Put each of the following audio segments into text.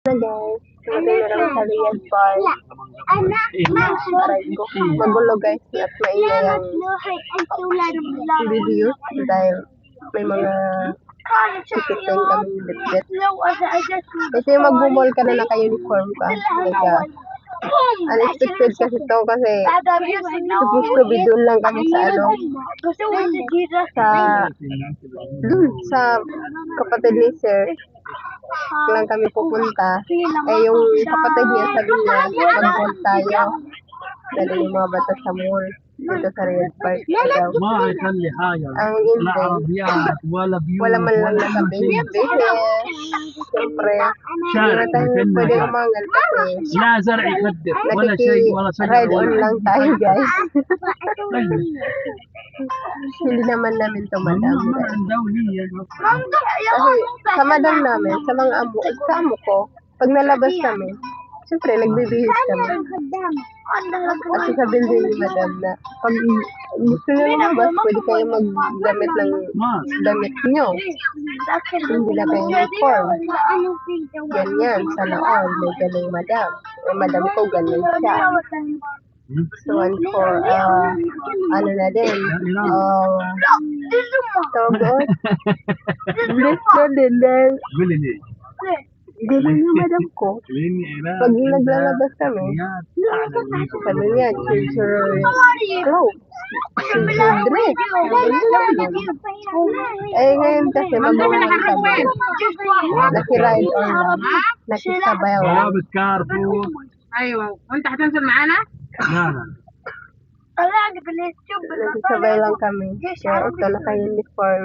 Na guys, natin na lang sa Riyadh Park. Aray ko, magulo guys at maingay ang video dahil may mga sikitin kami bitbit. Kasi yung magbumol ka na naka-uniform ka. Unexpected kasi to kasi supposed to be doon lang kami sa sa kapatid ni Sir lang kami pupunta. Yung kapatid niya sabi niya, mag-mall tayo. Dali yung mga bata sa mall. Dito sa Riyadh Park. Ang hindi. Wala man lang nakabihin. Siyempre, hindi na tayo pwede umangal kasi nakiki-ride on lang tayo guys. Hindi naman namin ito madam. Kasi sa madam namin, sa mga amo ko, pag nalabas kami, siyempre nagbibihis kami. Kasi sabihin din ni madam na pag gusto nyo lumabas, pwede kayo maggamit ng damit nyo. Hindi na kayo uniform. Ganyan, sana all. May galing madam. Madam ko, ganyan siya. So, one for, ano na din, tawag bless na din dahil galing yung madam ko. Pag naglalabas kami, sabi niya, change your clothes, change your dress. Ngayon kasi mag-uwan kami. Nakiride on lang. Nakisabay lang. ايوه وانت هتنزل معانا؟ لا لا Nakisabay lang kami. Kaya ito naka-uniform.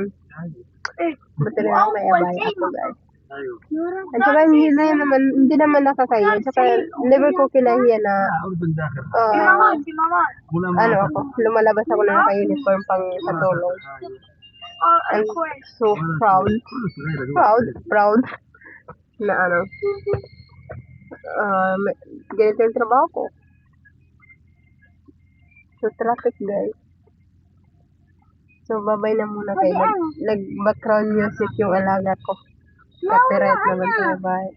Buti na lang may abay ako guys. At saka hindi naman nakakaya. At saka never ko kinahiya na lumalabas ako na naka-uniform pang patulong. I'm so proud na ganito yung trabaho ko. So, traffic guys. So, babay na muna kayo. Nag-background music yung alaga ko. Copyright naman sa bahay.